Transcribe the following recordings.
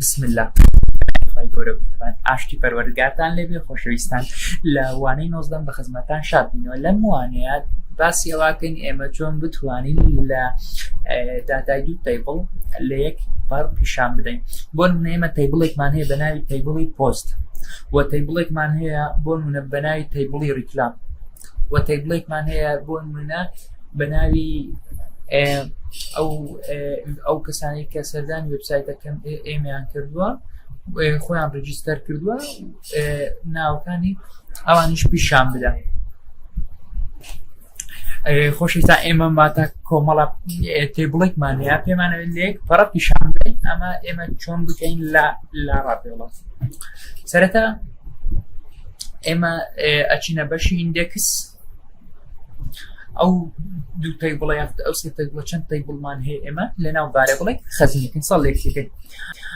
بسم الله. خی گەورە بێنەبان ئاشتی پەروەردگارتان لێبێ خۆشەویستان لە وانەی نۆزدەم بە خزمەتان شاد بینەوە. لەم وانەیە باسی ئەواکەین ئێمە چۆن بتوانین لە داتای دوو تەیبڵ لە یەک بەر پیشان بدەین. بۆ نمونە ئێمە تەیبڵێکمان هەیە بە ناوی تەیبڵی پۆست، و تەیبڵێکمان هەیە بۆ نمونە بە ناوی تەیبڵی ڕیکلام، و تەیبڵێکمان هەیە بۆ نمونە بە ناوی ئەو کەسانی کە سەردانی وێبسایتەکەم ئێمەیان کردووە خۆیان ڕجیستەر کردووە ناوەکانی ئەوانیش پیشان بدە. خۆشەویستان ئێمە ماتە کۆمەڵە تێبڵێکمان هەیە پێمانەوێت لە یەک پەڕە پیشان بدەین. ئەمە ئێمە چۆن بکەین لە ڕاپێڵات. سەرەتا ئێمە ئەچینە بەشی ئیندێکس، ئەو دوو تەیبڵە یافتە ئەو سێ تەیبڵە چەند تەیبڵمان هەیە ئێمە لە ناو ڤارێبڵێک خەزینەکەین سەڵێکەکەین.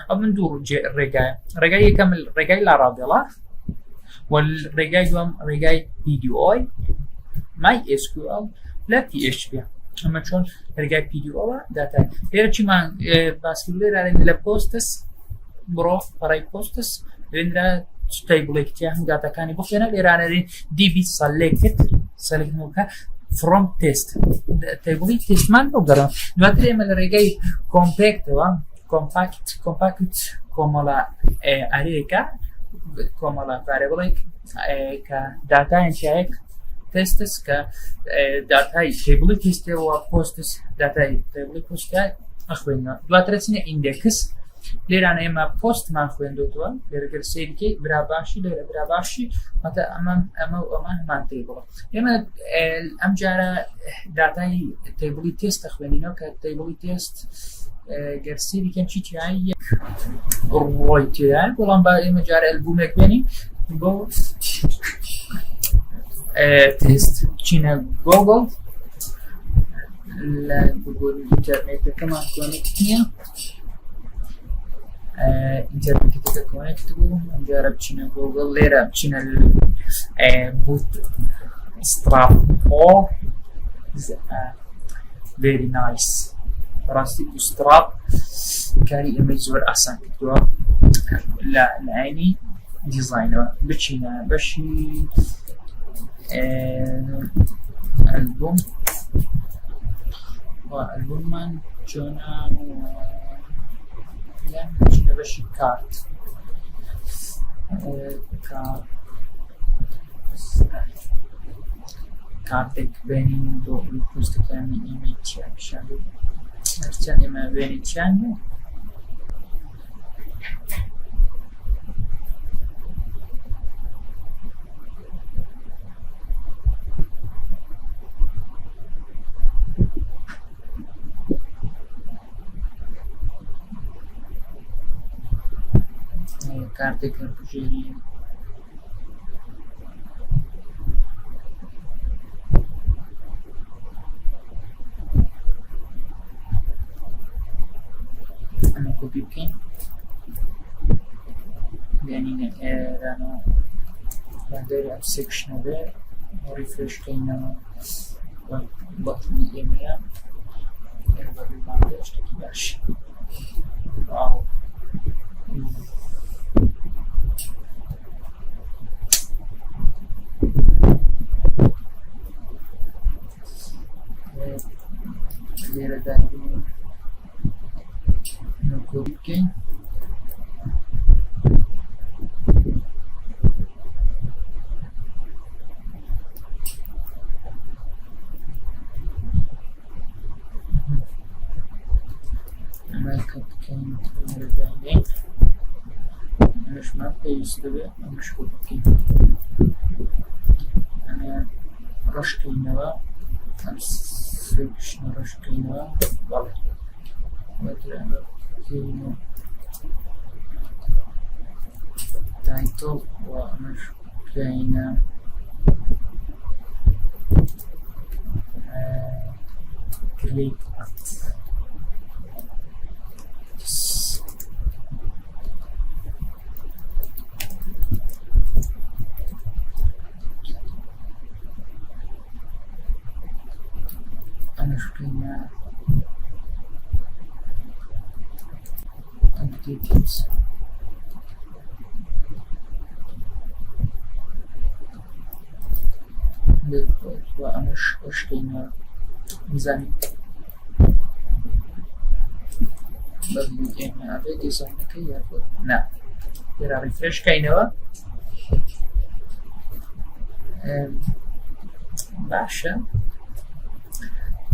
ئەو من دوو ڕێگایە. ڕێگای یەکەم ڕێگای لا ڕاپێڵە، و ڕێگای دووەم ڕێگای PDO MySQL لە PHP. ئەمە چۆن ڕێگای PDO داتا لێرە چیمان باسی لێرە لە پۆستس بڕۆ پەڕی پۆستس لێرە تەیبڵێکتیا هەم داتەکانی بخێنە. لێرانەرین DB سەلێکتنەوەکە from test تەیبڵی تێستمان بۆ گەڕن. دواتر ئێمە لە ڕێگەی کۆمپێکتەوە کۆمپاکت کۆمەڵە ئەرەیەکە کۆمەڵە ڤارێبڵێک کە داتایەک تستس کە داتای تێبڵی تێستەوە پۆستس داتای تێبڵی پۆستە ئەخوێنەوە. دواتر چینە ئیندێکس. لێرانە ئێمە پۆستمان خوێندوتوە لێرەگەر سێریکەی براباشی لێرە براباشی مەتە ئەمان هەمان تێبڵە. ئێمە ئەم جارە داتای تێبڵی تێستە خوێنینەوە کە تێبڵی تێست گەرسێریکەن چیتیایی یەک ڕۆی تێدان. بەڵام با ئێمە جارە ئەلبومێک بێنین بۆ تێست چینە گۆگڵ لە گوگڵ ئینتەرنێتەکەمان کۆنێکت نییە، ئینتەرنێتەکە کۆنێکت بوو. ئەمجارە بچینە گۆگڵ، لێرە بچینە بوت ستراپۆ very nice. ڕاستی بوستراپ کاری ئێمەی زۆر ئاسان کردووە لە عینی دیزاینەوە. بچینە بەشی ئەلبوم، ئەلبوممان چۆنە یان بچینە بەشی کارت کارتێک بێنین بۆ پۆستەکانی ئێمەی چیان پیشان بێت. هەرچەند ئێمە بێنی چیان بێت کارتێک هەربژێری ئەمە کۆپی بکەین بێنینە ئێرانەوە بەندەری ئەم سێکشنە بێ ڕیفرێشکەینەوە بەتنی ئێمەیە بەبێ شتێکی باش. لێرە داینین کۆپی بکەین ئەمە کەوت بکەین لێرە داینین ئەمەشمان پێویستە بێ ئەمەش کۆپی بکەین. ئەمە ڕەشکەینەوە ئەم سێکشنە ڕەشکەینەوە. بەڵێ دواتر ئەمە بکەینە تایتڵ و ئەمەش بکەینە کریت ئەرت. ئەمەش بکەینە details وأمش أشتينا ميزاني بدي أنا أبي ديزاين كي ياخد نعم يرى ريفرش كينوا باشا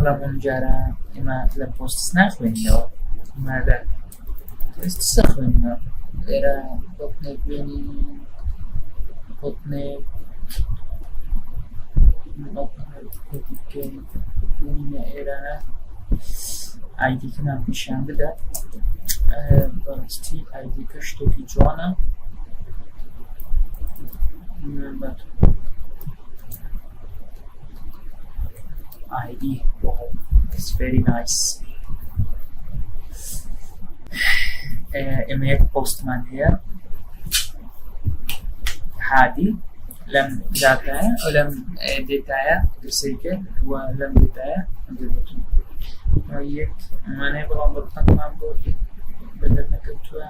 هلا جارا إما لبوست ناخذينه ماذا تستخدمه إلى بطنك بيني بطنك بطنك بيني إلى آیدی که من پیشم بده باستی آیدی کشتکی جوانا آیدی wow it's very nice اما یک پوست من هي هادي لم داتايا ولم ديتايا بالسيكل ولم ديتايا بالبطن یک منه بلان بطن من بود بدل نکتوه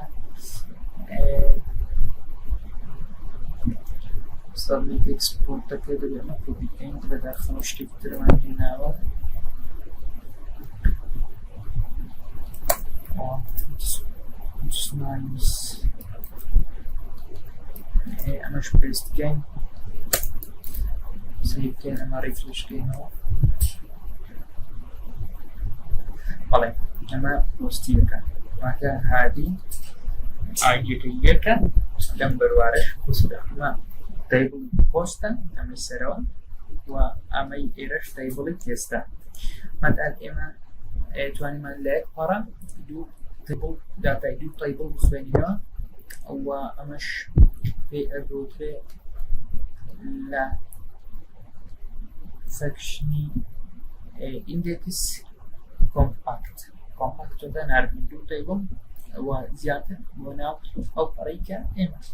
صدیق اکسپورت که داریم پروبیتین به در خموشتی کتر من دیناوا it's nice اماش پیست کن سیب کن اما ریفرش کنه بله اما پوستی بکن ماکه هادی آیدی که لم بروارش پوسته اما تیبل پوسته اما سرون و اما ایرش تیبل کسته مثلا اما توانی من لیک پارم دو تیبل داتا دو تیبل بخوانیه و اماش به ادوته لا فکشنی ایندکس كومباكت ده نرمي دو تيبل وزيادة وناو أو طريقة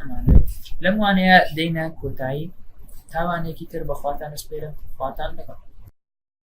أمانة لما أنا دينا كوتاي تاواني كتير بخواتان سبيرم خواتان لكم